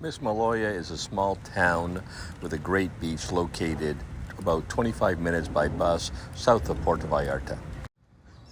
Mismaloya is a small town with a great beach located about 25 minutes by bus south of Puerto Vallarta.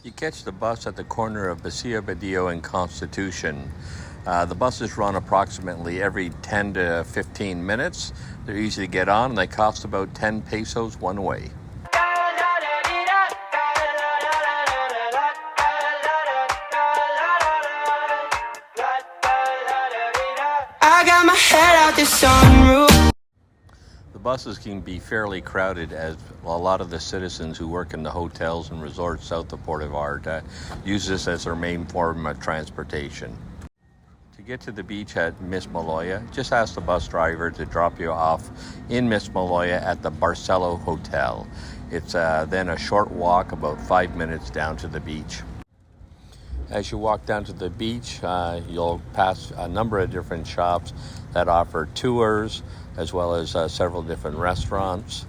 You catch the bus at the corner of Basia Badillo and Constitution. The buses run approximately every 10 to 15 minutes. They're easy to get on and they cost about 10 pesos one way. I got my head out the sunroof. The buses can be fairly crowded as a lot of the citizens who work in the hotels and resorts south of Puerto Vallarta use this as their main form of transportation. To get to the beach at Mismaloya, just ask the bus driver to drop you off in Mismaloya at the Barcelo Hotel. It's then a short walk, about 5 minutes down to the beach. As you walk down to the beach, you'll pass a number of different shops that offer tours, as well as several different restaurants.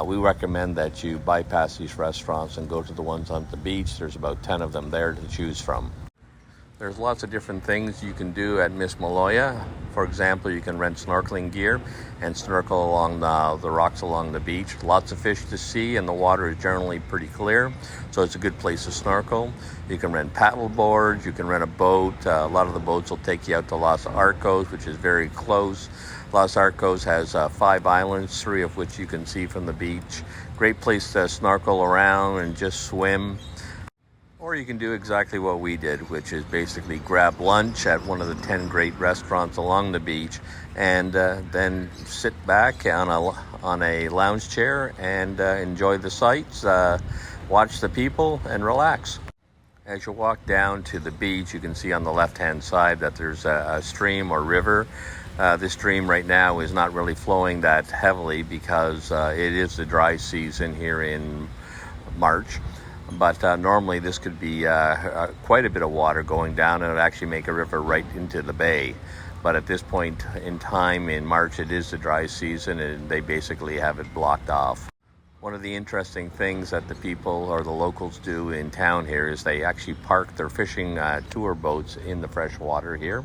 We recommend that you bypass these restaurants and go to the ones on the beach. There's about 10 of them there to choose from. There's lots of different things you can do at Mismaloya. For example, you can rent snorkeling gear and snorkel along the rocks along the beach. Lots of fish to see, and the water is generally pretty clear, so it's a good place to snorkel. You can rent paddle boards, you can rent a boat. A lot of the boats will take you out to Los Arcos, which is very close. Los Arcos has 5 islands, 3 of which you can see from the beach. Great place to snorkel around and just swim. Or you can do exactly what we did, which is basically grab lunch at one of the 10 great restaurants along the beach and then sit back on a lounge chair and enjoy the sights, watch the people, and relax. As you walk down to the beach, you can see on the left-hand side that there's a stream or river. This stream right now is not really flowing that heavily because it is the dry season here in March. But normally this could be quite a bit of water going down, and it would actually make a river right into the bay. But at this point in time in March, it is the dry season, and they basically have it blocked off. One of the interesting things that the people or the locals do in town here is they actually park their fishing tour boats in the fresh water here.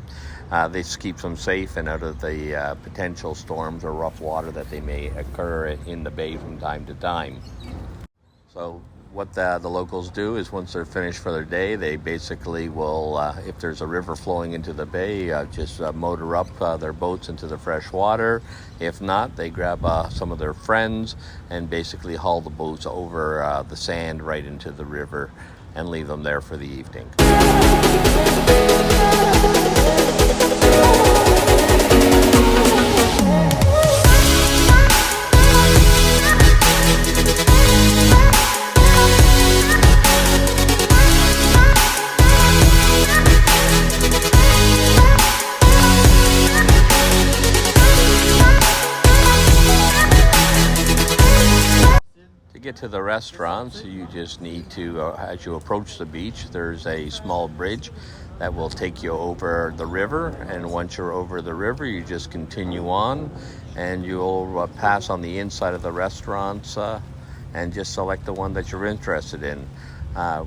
This keeps them safe and out of the potential storms or rough water that they may occur in the bay from time to time. So what the locals do is once they're finished for their day, they basically will, if there's a river flowing into the bay, just motor up their boats into the fresh water. If not, they grab some of their friends and basically haul the boats over the sand right into the river and leave them there for the evening. To get to the restaurants, you just need to, as you approach the beach, there's a small bridge that will take you over the river, and once you're over the river, you just continue on, and you'll pass on the inside of the restaurants and just select the one that you're interested in.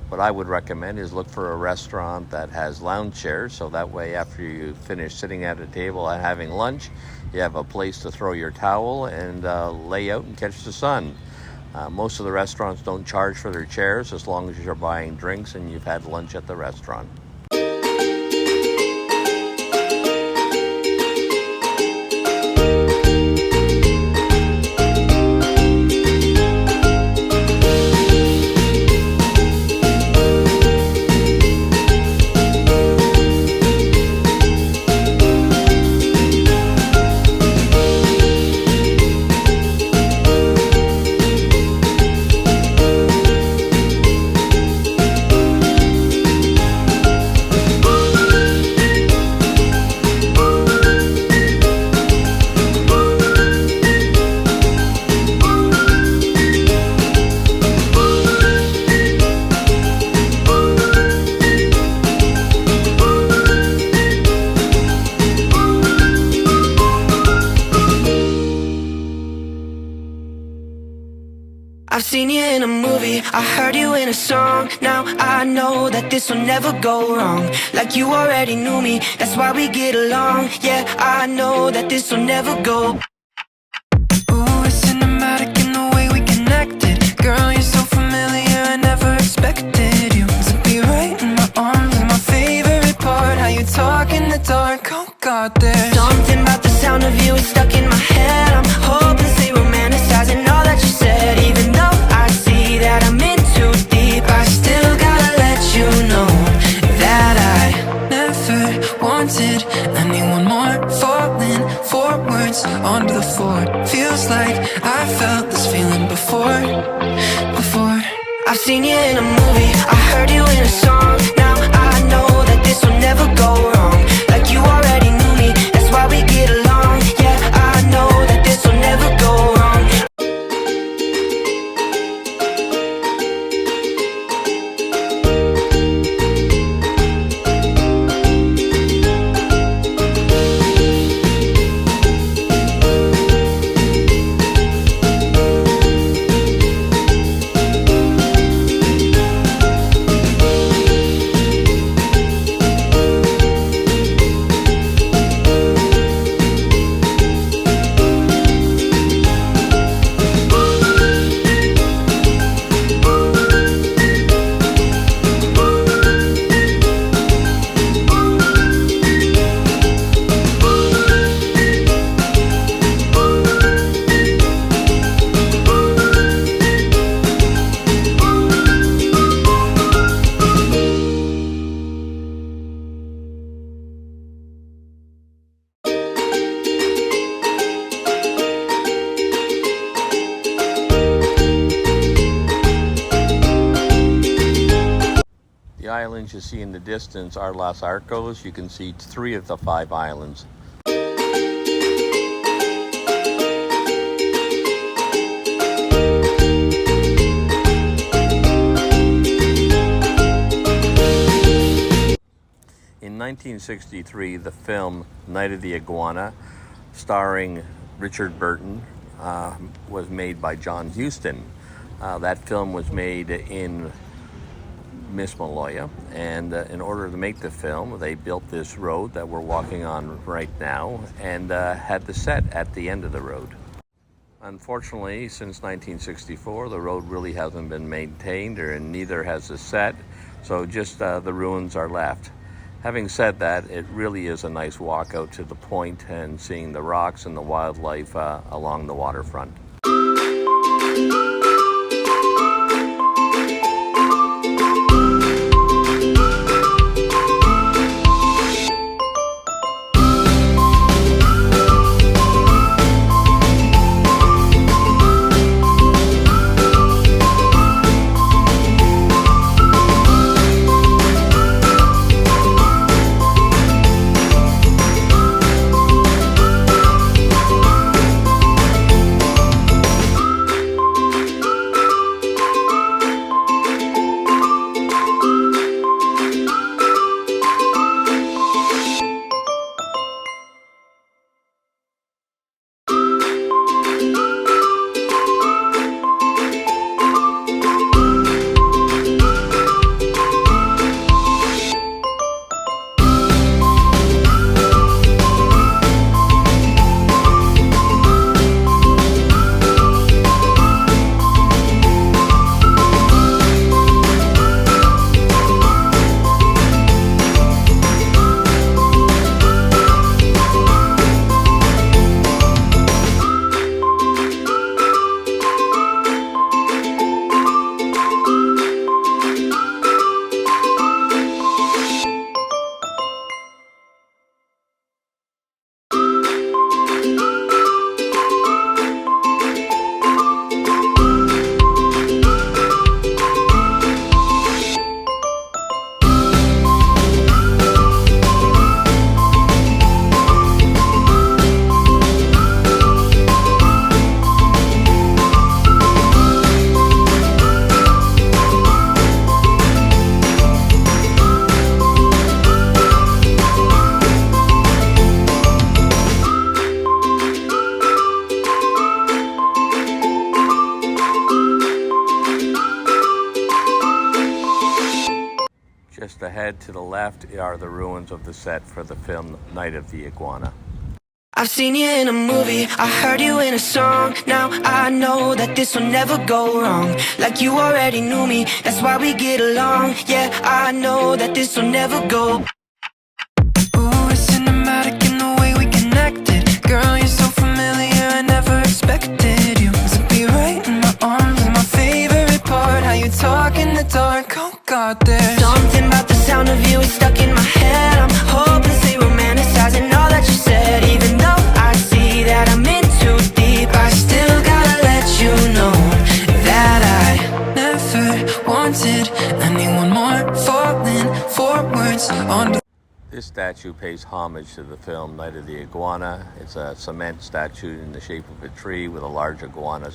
What I would recommend is look for a restaurant that has lounge chairs, so that way after you finish sitting at a table and having lunch, you have a place to throw your towel and lay out and catch the sun. Most of the restaurants don't charge for their chairs as long as you're buying drinks and you've had lunch at the restaurant. I've seen you in a movie, I heard you in a song. Now I know that this will never go wrong. Like you already knew me, that's why we get along. Yeah, I know that this will never go. Ooh, it's cinematic in the way we connected. Girl, you're so familiar, I never expected you to be right in my arms. And my favorite part, how you talk in the dark. Oh God, there's something about the sound of you, it's stuck in my head. I'm hopelessly romanticizing all that you said. Even though I see that I'm in too deep, I still gotta let you know that I never wanted anyone more. Falling forwards onto the floor, feels like I felt this feeling before. I've seen you in a movie, I heard you in a song. Now I know that this will never go wrong. Like you already knew me, that's why we get along. Yeah, I know that this will never go wrong. The islands you see in the distance are Los Arcos. You can see 3 of the 5 islands. In 1963, the film Night of the Iguana, starring Richard Burton, was made by John Huston. That film was made in Mismaloya, and in order to make the film, they built this road that we're walking on right now, and had the set at the end of the road. Unfortunately, since 1964, the road really hasn't been maintained, and neither has the set, so just the ruins are left. Having said that, it really is a nice walk out to the point and seeing the rocks and the wildlife along the waterfront. ahead to the left are the ruins of the set for the film Night of the Iguana. I've seen you in a movie, I heard you in a song. Now I know that this will never go wrong. Like you already knew me, that's why we get along. Yeah, I know that this will never go. Ooh, it's cinematic in the way we connected. Girl, you're so familiar, I never expected you to be right in my arms. My favorite part, how you talk in the dark. Oh God, there's something about the sound of you, it's stuck in my head. I'm hopelessly romanticizing all that you said. Even though I see that I'm in too deep, I still gotta let you know that I never wanted anyone more. Falling forwards on. This statue pays homage to the film Night of the Iguana. It's a cement statue in the shape of a tree with a large iguana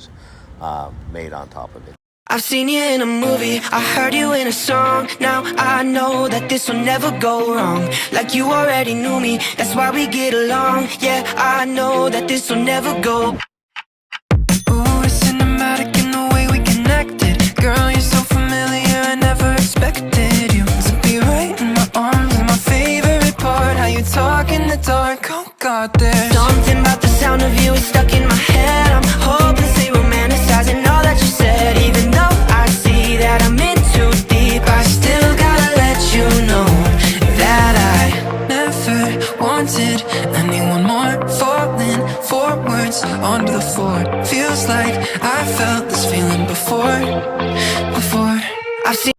made on top of it. I've seen you in a movie, I heard you in a song. Now I know that this will never go wrong. Like you already knew me, that's why we get along. Yeah, I know that this will never go. Ooh, it's cinematic in the way we connected. Girl, you're so familiar, I never expected you to be right in my arms. My favorite part, how you talk in the dark. Oh God, there's something about the sound of you, it's stuck in my head. I'm hopelessly romanticizing all that you said. Even though I see that I'm in too deep, I still gotta let you know that I never wanted anyone more. Falling forwards onto the floor. Feels like I felt this feeling before. I've seen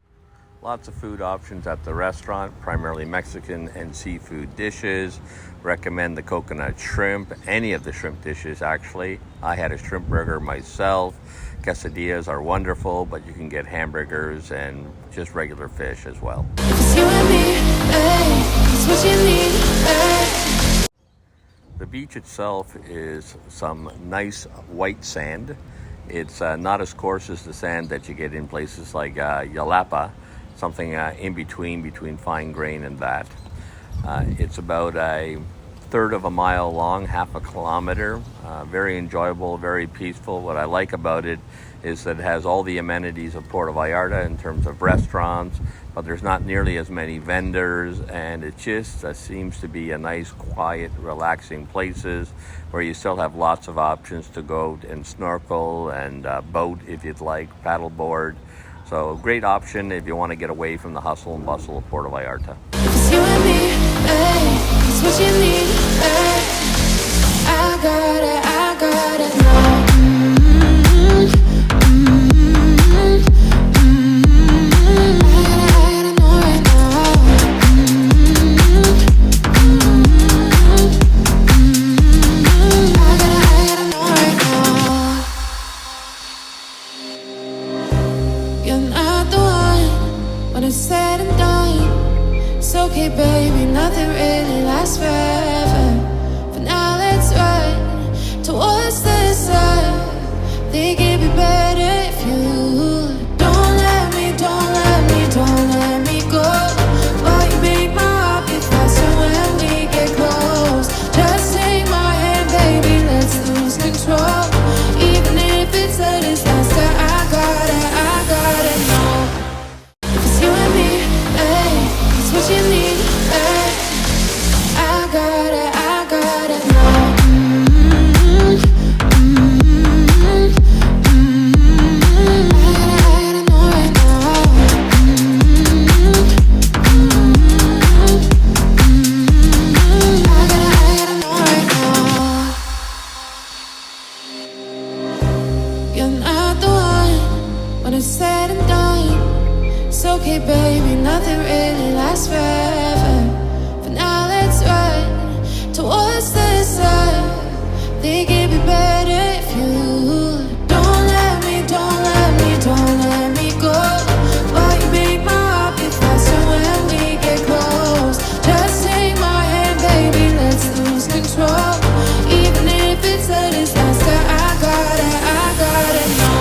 Lots of food options at the restaurant, primarily Mexican and seafood dishes. Recommend the coconut shrimp, any of the shrimp dishes actually. I had a shrimp burger myself. Quesadillas are wonderful, but you can get hamburgers and just regular fish as well. it's you and me, hey, it's what you need, hey. The beach itself is some nice white sand. It's not as coarse as the sand that you get in places like Yalapa, something in between fine grain and that. It's about a third of a mile long, half a kilometer. Very enjoyable, very peaceful. What I like about it is that it has all the amenities of Puerto Vallarta in terms of restaurants, but there's not nearly as many vendors, and it just seems to be a nice, quiet, relaxing places where you still have lots of options to go and snorkel and boat if you'd like, paddleboard. So a great option if you want to get away from the hustle and bustle of Puerto Vallarta. It's you and me, hey, it's what you need, hey. I got it now. I gotta know right now. You're not the one when it's said and done. It's okay, baby, nothing really lasts forever. For now, let's run towards the sun. Think it'd be better if you don't let me go. While you make my heart beat faster when we get close. Just take my hand, baby, let's lose control. Even if it's a disaster, I got it, no. It's you and me, hey, it's what you need, hey. I got it, no. I gotta know right now. I gotta know right now. You're not the one when it's said and done. It's okay, baby, nothing really lasts forever. For now, let's run towards the sun. Think it'd be better if you don't let me go. While you make my heart beat faster when we get close. Just take my hand, baby, let's lose control. Even if it's a disaster, I got it, no.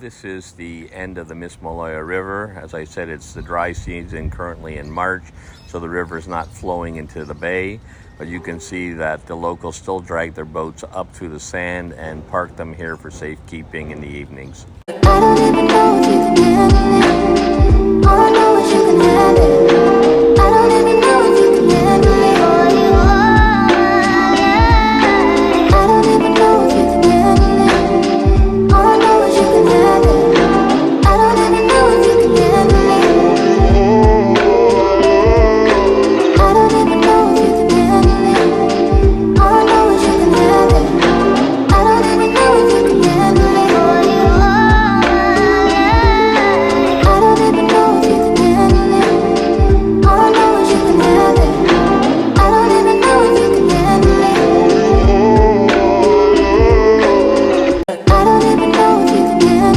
This is the end of the Mismaloya River. As I said, it's the dry season currently in March, so the river is not flowing into the bay. But you can see that the locals still drag their boats up through the sand and park them here for safekeeping in the evenings. I don't even know if you can handle it. All I know is you can handle it. I don't even know if you can handle it. All you are, yeah. I don't even know if you can handle it. All I know is you can handle it. I don't even know if you can handle it. I don't even know if you can handle it. All I know is you can handle it. I don't even know if you can handle it. All you are, yeah. I don't even know if you can handle it. All I know is you can handle it. I don't even know if you can handle it. I don't even know if you can handle it.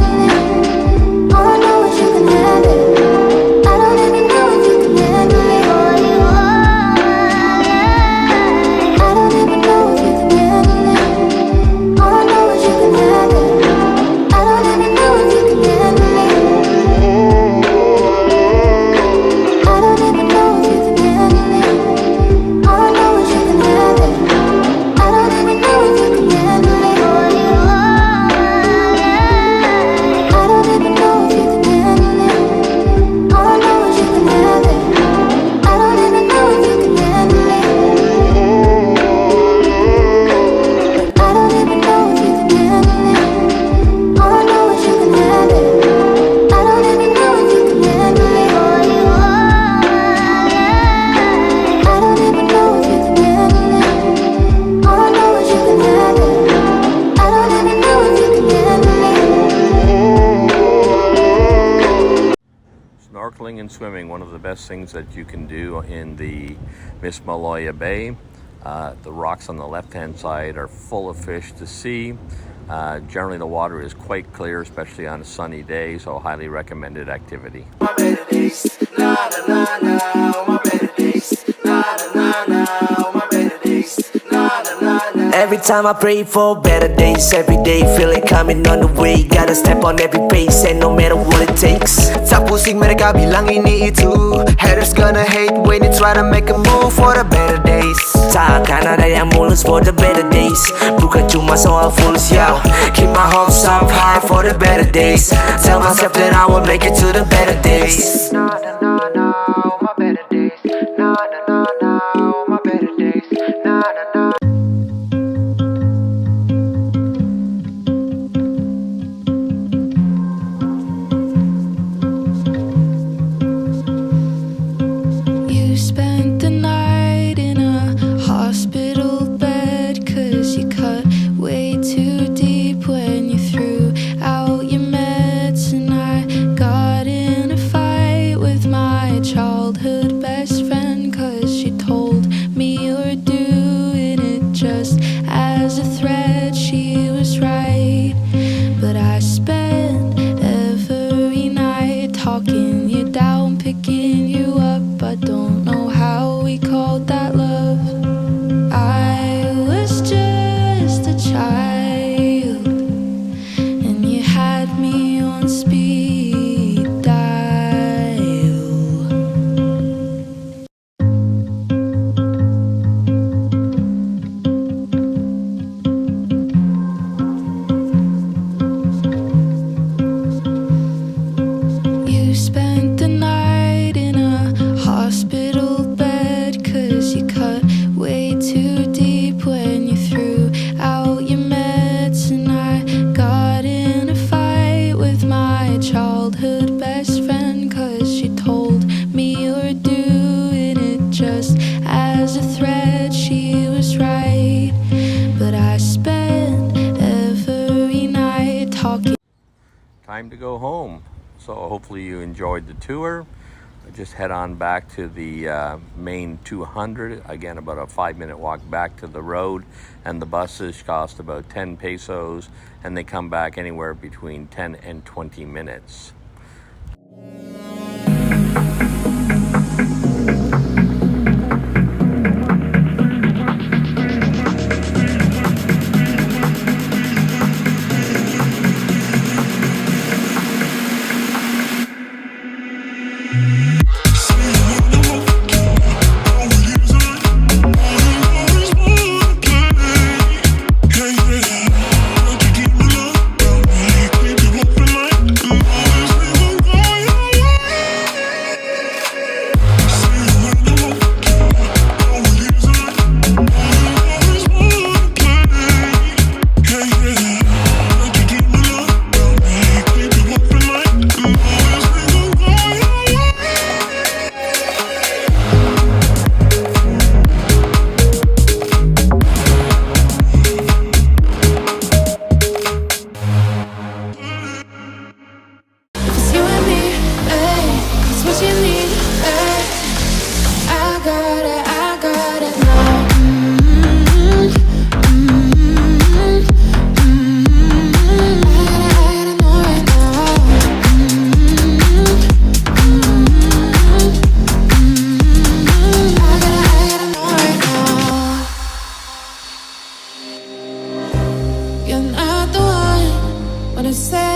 All I know is you can handle it. I don't even know if you can handle it. All you are, yeah. I don't even know if you can handle it. All I know is you can handle it. I don't even know if you can handle it. I don't even know if you can handle it. All I know is you can handle it. I don't even know if you can handle it. All you are, yeah. I don't even know if you can handle it. All I know is you can handle it. I don't even know if you can handle it. I don't even know if you can handle it. All I know is you can handle it. I don't even know if you can handle it. All you are, yeah. I don't even know if you can handle it. All I know is you can handle it. I don't even know if you can handle it. Snorkeling and swimming, one of the best things that you can do in the Mismaloya Bay. The rocks on the left-hand side are full of fish to see. Generally the water is quite clear, especially on a sunny day, so highly recommended activity. My better days, na na na na. My better days, na na na na. My better days, na na na na. Every time I pray for better days, every day feel it coming on the way. Gotta step on every pace, and no matter what it takes. Tak pusing mereka bilang ini itu. Haters gonna hate when you try to make a move for the better days. Takkan ada yang mulus for the better days. Bukan cuma soal fulus, yo. Keep my hopes up high for the better days. Tell myself that I will make it to the better days. No, no, no, no, my better days. No, no, no, no, my better days. No, no, no. You spent the night in a hospital bed 'cause you cut way too deep when you threw out your meds. And I got in a fight with my childhood best friend 'cause she told me you were doing it just as a threat. She was right, but I spent every night talking you down, picking you up. I don't know how we called that love. I was just a child, and you had me on speed dial. You spent the night in a hospital bed 'cause you cut way too deep when you threw out your meds. And I got in a fight with my childhood best friend 'cause she told me you were doing it just as a threat. She was right, but I spent every night talking. Time to go home. So hopefully you enjoyed the tour. Just head on back to the main 200. Again, about a 5-minute walk back to the road. And the buses cost about 10 pesos. And they come back anywhere between 10 and 20 minutes.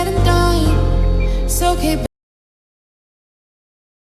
and dime. It's okay,